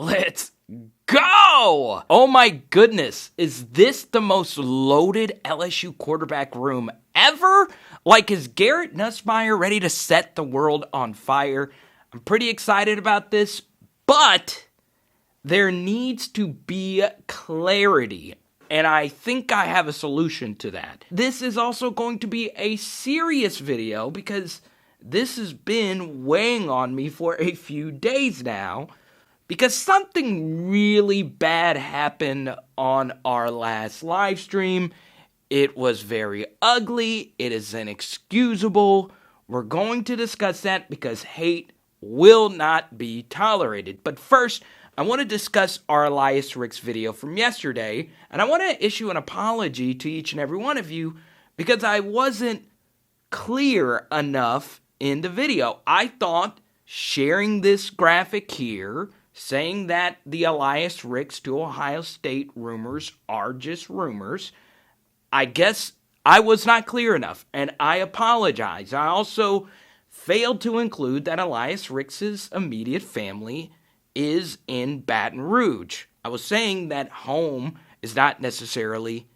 Let's go! Oh my goodness, is this the most loaded LSU quarterback room ever? Like, is Garrett Nussmeier ready to set the world on fire? I'm pretty excited about this, but there needs to be clarity, and I think I have a solution to that. This is also going to be a serious video because this has been weighing on me for a few days now, because something really bad happened on our last live stream. It was very ugly. It is inexcusable. We're going to discuss that because hate will not be tolerated. But first, I want to discuss our Elias Ricks video from yesterday, and I want to issue an apology to each and every one of you because I wasn't clear enough in the video. I thought sharing this graphic here, saying that the Elias Ricks to Ohio State rumors are just rumors, I guess I was not clear enough, and I apologize. I also failed to include that Elias Ricks' immediate family is in Baton Rouge. I was saying that home is not necessarily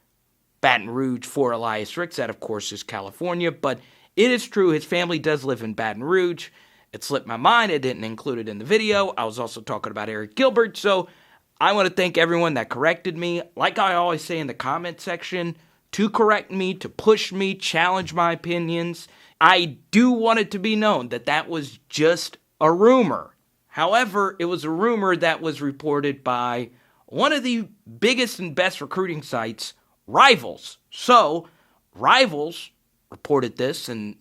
Baton Rouge for Elias Ricks. That, of course, is California, but it is true his family does live in Baton Rouge. It slipped my mind. I didn't include it in the video. I was also talking about Eric Gilbert, so I want to thank everyone that corrected me. Like I always say in the comment section, to correct me, to push me, challenge my opinions. I do want it to be known that that was just a rumor. However, it was a rumor that was reported by one of the biggest and best recruiting sites, Rivals. So, Rivals reported this, and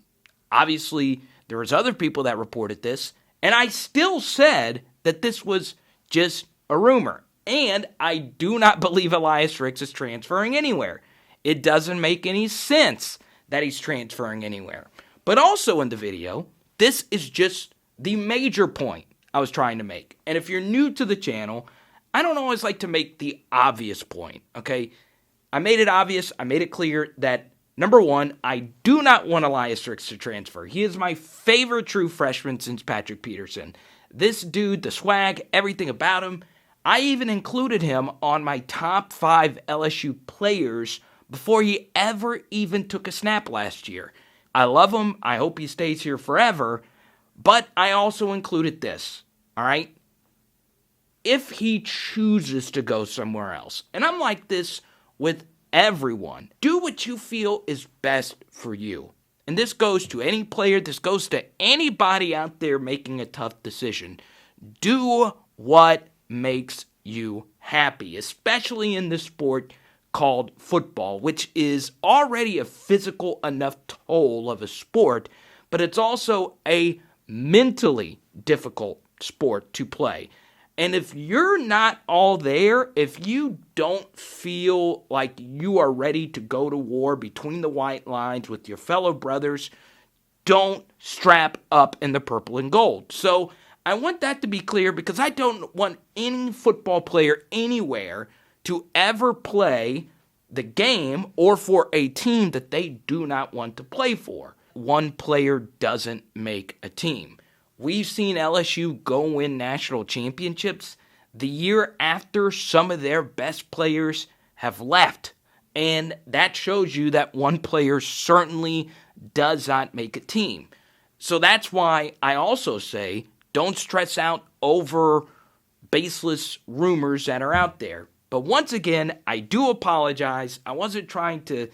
obviously there was other people that reported this, and I still said that this was just a rumor. And I do not believe Elias Ricks is transferring anywhere. It doesn't make any sense that he's transferring anywhere. But also in the video, this is just the major point I was trying to make. And if you're new to the channel, I don't always like to make the obvious point, okay? I made it obvious, I made it clear that, number one, I do not want Elias Ricks to transfer. He is my favorite true freshman since Patrick Peterson. This dude, the swag, everything about him. I even included him on my top 5 LSU players before he ever even took a snap last year. I love him. I hope he stays here forever. But I also included this, all right? If he chooses to go somewhere else, and I'm like this with everyone, do what you feel is best for you. And this goes to any player, this goes to anybody out there making a tough decision. Do what makes you happy, especially in this sport called football, which is already a physical enough toll of a sport, but it's also a mentally difficult sport to play. And if you're not all there, if you don't feel like you are ready to go to war between the white lines with your fellow brothers, don't strap up in the purple and gold. So I want that to be clear because I don't want any football player anywhere to ever play the game or for a team that they do not want to play for. One player doesn't make a team. We've seen LSU go win national championships the year after some of their best players have left. And that shows you that one player certainly does not make a team. So that's why I also say don't stress out over baseless rumors that are out there. But once again, I do apologize. I wasn't trying to,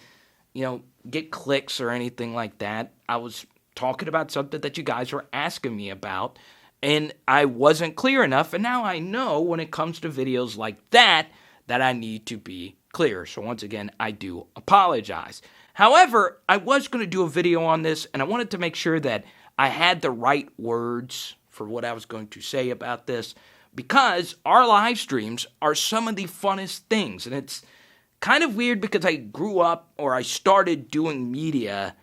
get clicks or anything like that. I was talking about something that you guys were asking me about, and I wasn't clear enough, and now I know when it comes to videos like that I need to be clear. So once again, I do apologize. However, I was going to do a video on this, and I wanted to make sure that I had the right words for what I was going to say about this, because our live streams are some of the funnest things, and it's kind of weird because I grew up, or I started doing media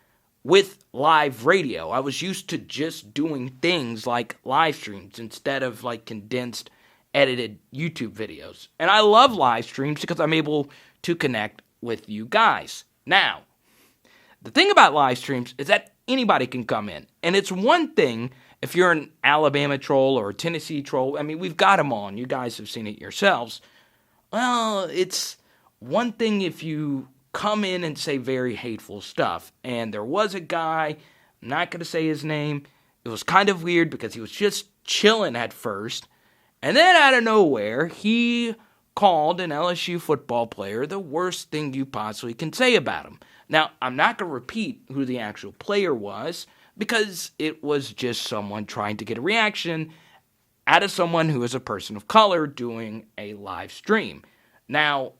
with live radio. I was used to just doing things like live streams instead of like condensed, edited YouTube videos. And I love live streams because I'm able to connect with you guys. Now, the thing about live streams is that anybody can come in. And it's one thing if you're an Alabama troll or a Tennessee troll, I mean, we've got them on. You guys have seen it yourselves. Well, it's one thing if you come in and say very hateful stuff. And there was a guy, I'm not going to say his name. It was kind of weird because he was just chilling at first. And then out of nowhere, he called an LSU football player the worst thing you possibly can say about him. Now, I'm not going to repeat who the actual player was because it was just someone trying to get a reaction out of someone who is a person of color doing a live stream. Now,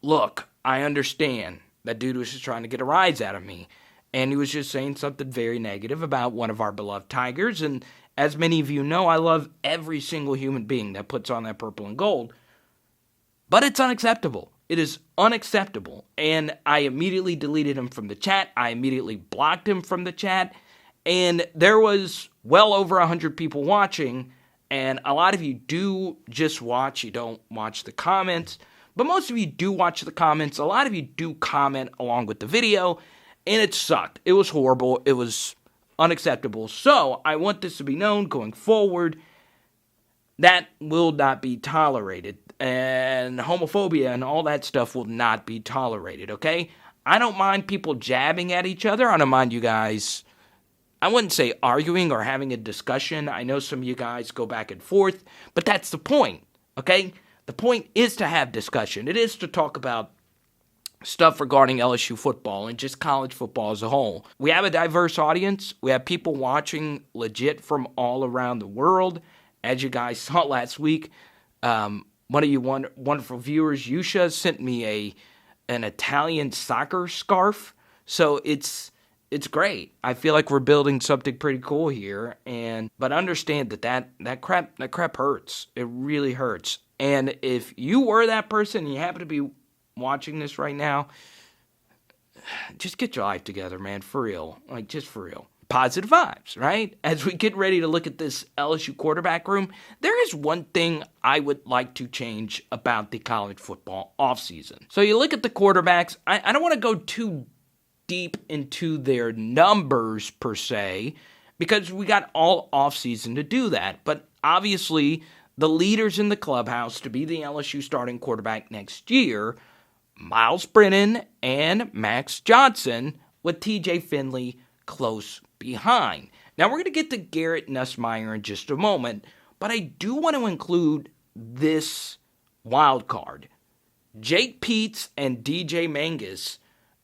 look, I understand that dude was just trying to get a rise out of me. And he was just saying something very negative about one of our beloved Tigers. And as many of you know, I love every single human being that puts on that purple and gold. But it's unacceptable. It is unacceptable. And I immediately deleted him from the chat. I immediately blocked him from the chat. And there was well over 100 people watching. And a lot of you do just watch. You don't watch the comments. But most of you do watch the comments. A lot of you do comment along with the video. And it sucked. It was horrible. It was unacceptable. So I want this to be known going forward. That will not be tolerated. And homophobia and all that stuff will not be tolerated, okay? I don't mind people jabbing at each other. I don't mind you guys, I wouldn't say arguing or having a discussion. I know some of you guys go back and forth, but that's the point, okay? The point is to have discussion. It is to talk about stuff regarding LSU football and just college football as a whole. We have a diverse audience. We have people watching legit from all around the world. As you guys saw last week, one of you wonderful viewers, Yusha, sent me an Italian soccer scarf. So it's great. I feel like we're building something pretty cool here. But understand that crap hurts. It really hurts. And if you were that person and you happen to be watching this right now, just get your life together, man. For real. Like, just for real. Positive vibes, right? As we get ready to look at this LSU quarterback room, there is one thing I would like to change about the college football offseason. So you look at the quarterbacks. I don't want to go too deep into their numbers per se, because we got all offseason to do that. But obviously, the leaders in the clubhouse to be the LSU starting quarterback next year, Myles Brennan and Max Johnson, with TJ Finley close behind. Now, we're going to get to Garrett Nussmeier in just a moment, but I do want to include this wild card. Jake Peetz and DJ Mangas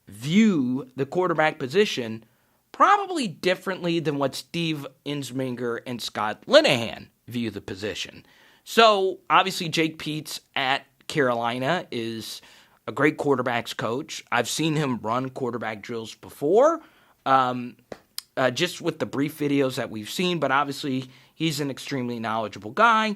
view the quarterback position probably differently than what Steve Ensminger and Scott Linehan view the position. So, obviously, Jake Peetz at Carolina is a great quarterbacks coach. I've seen him run quarterback drills before, just with the brief videos that we've seen, but obviously he's an extremely knowledgeable guy.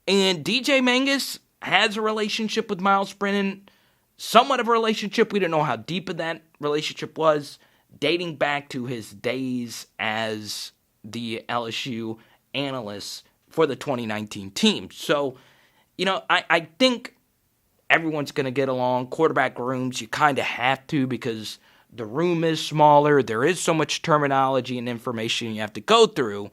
And DJ Mangas has a relationship with Myles Brennan, somewhat of a relationship. We don't know how deep of that relationship was, dating back to his days as the LSU analyst for the 2019 team. So, I think everyone's going to get along. Quarterback rooms, you kind of have to, because the room is smaller. There is so much terminology and information you have to go through.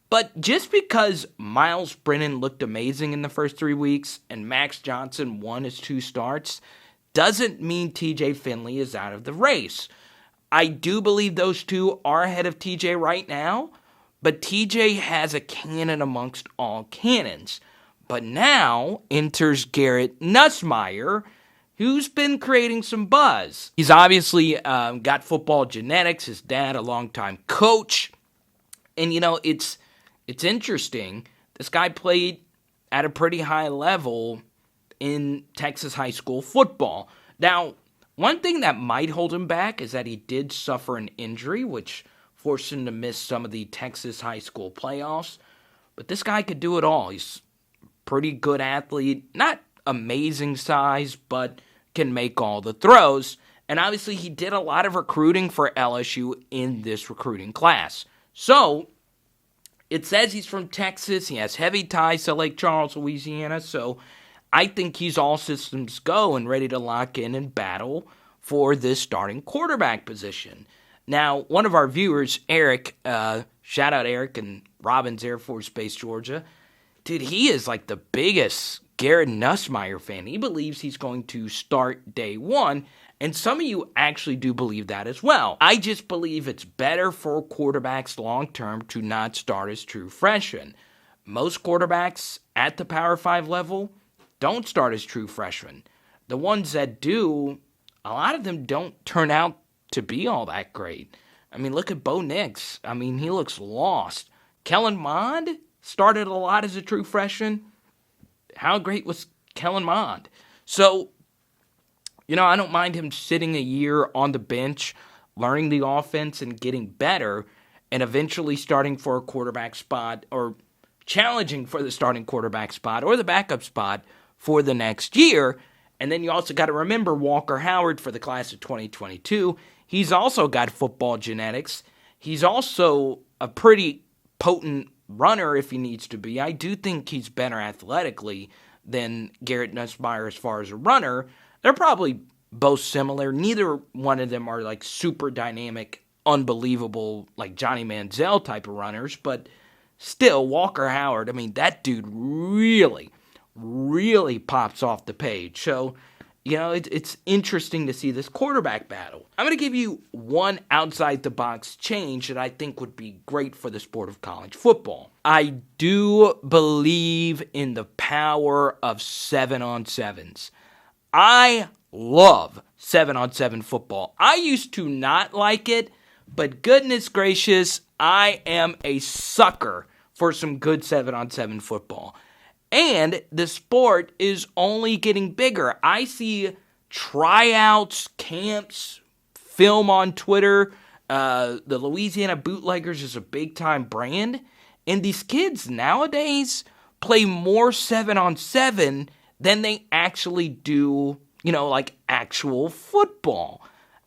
But just because Myles Brennan looked amazing in the first 3 weeks and Max Johnson won his 2 starts doesn't mean TJ Finley is out of the race. I do believe those two are ahead of TJ right now, but TJ has a cannon amongst all cannons. But now enters Garrett Nussmeier, who's been creating some buzz. He's obviously got football genetics. His dad, a longtime coach. And, it's interesting. This guy played at a pretty high level in Texas high school football. Now, one thing that might hold him back is that he did suffer an injury, which forced him to miss some of the Texas high school playoffs. But this guy could do it all. He's a pretty good athlete. Not amazing size, but can make all the throws. And obviously, he did a lot of recruiting for LSU in this recruiting class. So, it says he's from Texas. He has heavy ties to Lake Charles, Louisiana. So, I think he's all systems go and ready to lock in and battle for this starting quarterback position. Now, one of our viewers, Eric, Shout out Eric in Robbins Air Force Base, Georgia. Dude, he is like the biggest Garrett Nussmeier fan. He believes he's going to start day one, and some of you actually do believe that as well. I just believe it's better for quarterbacks long-term to not start as true freshmen. Most quarterbacks at the Power 5 level don't start as true freshmen. The ones that do, a lot of them don't turn out to be all that great. I mean, look at Bo Nix. I mean, he looks lost. Kellen Mond started a lot as a true freshman. How great was Kellen Mond? So, I don't mind him sitting a year on the bench, learning the offense and getting better, and eventually starting for a quarterback spot or challenging for the starting quarterback spot or the backup spot for the next year. And then you also got to remember Walker Howard for the class of 2022. He's also got football genetics. He's also a pretty potent runner if he needs to be. I do think he's better athletically than Garrett Nussmeier as far as a runner. They're probably both similar. Neither one of them are like super dynamic, unbelievable, like Johnny Manziel type of runners. But still, Walker Howard, I mean, that dude really pops off the page. So, it's interesting to see this quarterback battle. I'm going to give you one outside-the-box change that I think would be great for the sport of college football. I do believe in the power of 7-on-7s. I love 7-on-7 football. I used to not like it, but goodness gracious, I am a sucker for some good 7-on-7 football. And the sport is only getting bigger. I see tryouts, camps, film on Twitter. The Louisiana Bootleggers is a big-time brand. And these kids nowadays play more 7-on-7 than they actually do, like actual football.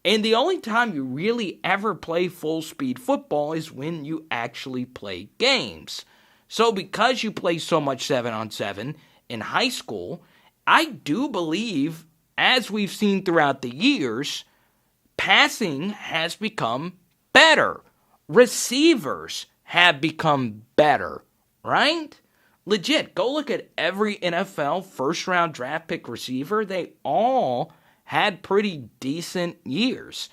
And the only time you really ever play full-speed football is when you actually play games. So because you play so much 7-on-7 in high school, I do believe, as we've seen throughout the years, passing has become better. Receivers have become better, right? Legit, go look at every NFL first-round draft pick receiver. They all had pretty decent years.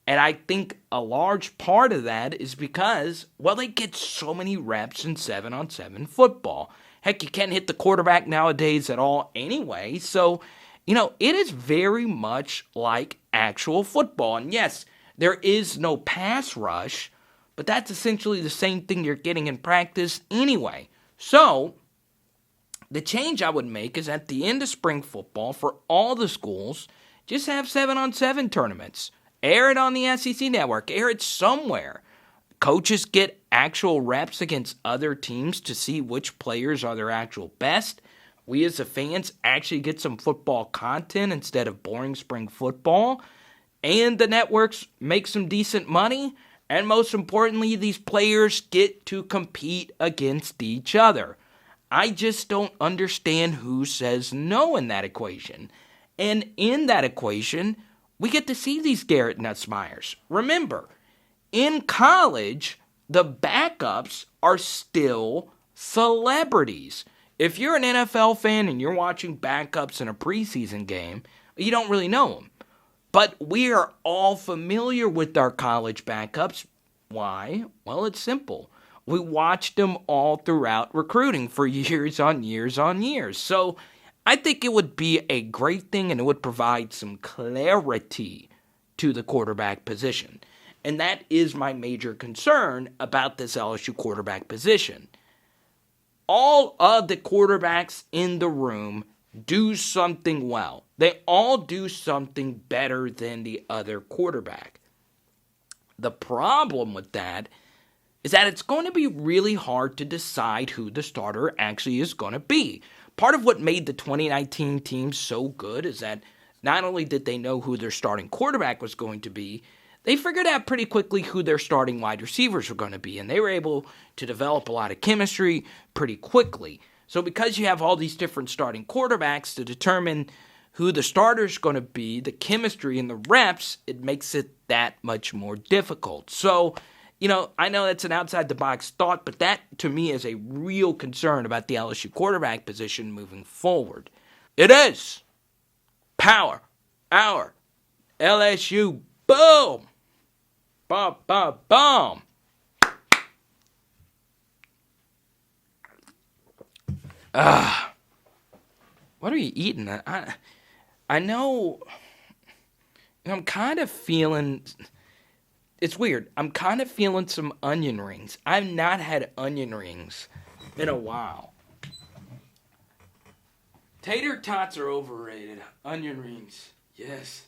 And I think a large part of that is because, they get so many reps in 7-on-7 football. Heck, you can't hit the quarterback nowadays at all anyway. So, it is very much like actual football. And yes, there is no pass rush, but that's essentially the same thing you're getting in practice anyway. So, the change I would make is at the end of spring football for all the schools, just have 7-on-7 tournaments. Air it on the SEC network. Air it somewhere. Coaches get actual reps against other teams to see which players are their actual best. We as the fans actually get some football content instead of boring spring football. And the networks make some decent money. And most importantly, these players get to compete against each other. I just don't understand who says no in that equation. And in that equation, we get to see these Garrett Nussmeiers. Remember, in college, the backups are still celebrities. If you're an NFL fan and you're watching backups in a preseason game, you don't really know them. But we are all familiar with our college backups. Why? Well, it's simple. We watched them all throughout recruiting for years on years on years. So I think it would be a great thing, and it would provide some clarity to the quarterback position. And that is my major concern about this LSU quarterback position. All of the quarterbacks in the room do something well. They all do something better than the other quarterback. The problem with that is that it's going to be really hard to decide who the starter actually is going to be. Part of what made the 2019 team so good is that not only did they know who their starting quarterback was going to be, they figured out pretty quickly who their starting wide receivers were going to be, and they were able to develop a lot of chemistry pretty quickly. So because you have all these different starting quarterbacks to determine who the starter's going to be, the chemistry and the reps, it makes it that much more difficult. So, I know that's an outside-the-box thought, but that, to me, is a real concern about the LSU quarterback position moving forward. It is Power Hour LSU. Boom! Boom, boom, boom! What are you eating? I know I'm kind of feeling... It's weird. I'm kind of feeling some onion rings. I've not had onion rings in a while. Tater tots are overrated. Onion rings, yes.